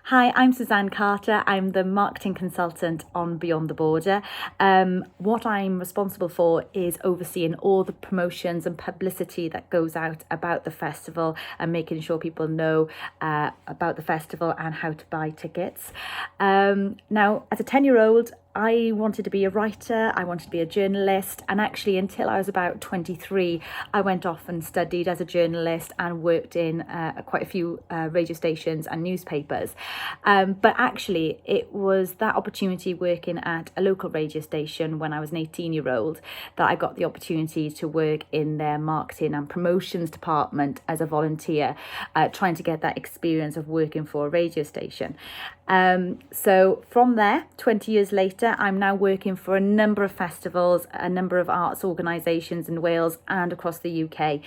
Hi, I'm Suzanne Carter. I'm the marketing consultant on Beyond the Border. What I'm responsible for is overseeing all the promotions and publicity that goes out about the festival and making sure people know about the festival and how to buy tickets. Now, as a 10-year-old, I wanted to be a writer, I wanted to be a journalist, and actually until I was about 23, I went off and studied as a journalist and worked in quite a few radio stations and newspapers. But actually, it was that opportunity working at a local radio station when I was an 18-year-old that I got the opportunity to work in their marketing and promotions department as a volunteer, trying to get that experience of working for a radio station. So from there, 20 years later, I'm now working for a number of festivals, a number of arts organisations in Wales and across the UK,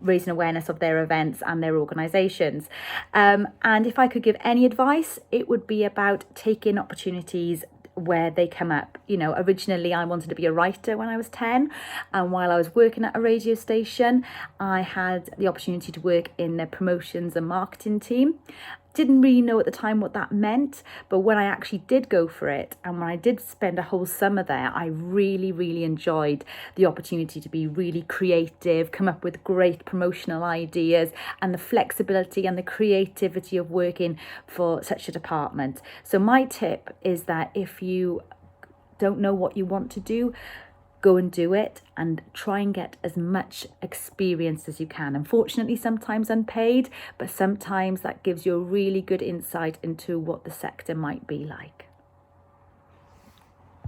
raising awareness of their events and their organisations. And if I could give any advice, it would be about taking opportunities where they come up. You know, originally I wanted to be a writer when I was 10, and while I was working at a radio station, I had the opportunity to work in the promotions and marketing team. Didn't really know at the time what that meant, but when I actually did go for it and when I did spend a whole summer there, I really enjoyed the opportunity to be really creative, come up with great promotional ideas, and the flexibility and the creativity of working for such a department. So my tip is that if you don't know what you want to do, go and do it and try and get as much experience as you can. Unfortunately, sometimes unpaid, but sometimes that gives you a really good insight into what the sector might be like.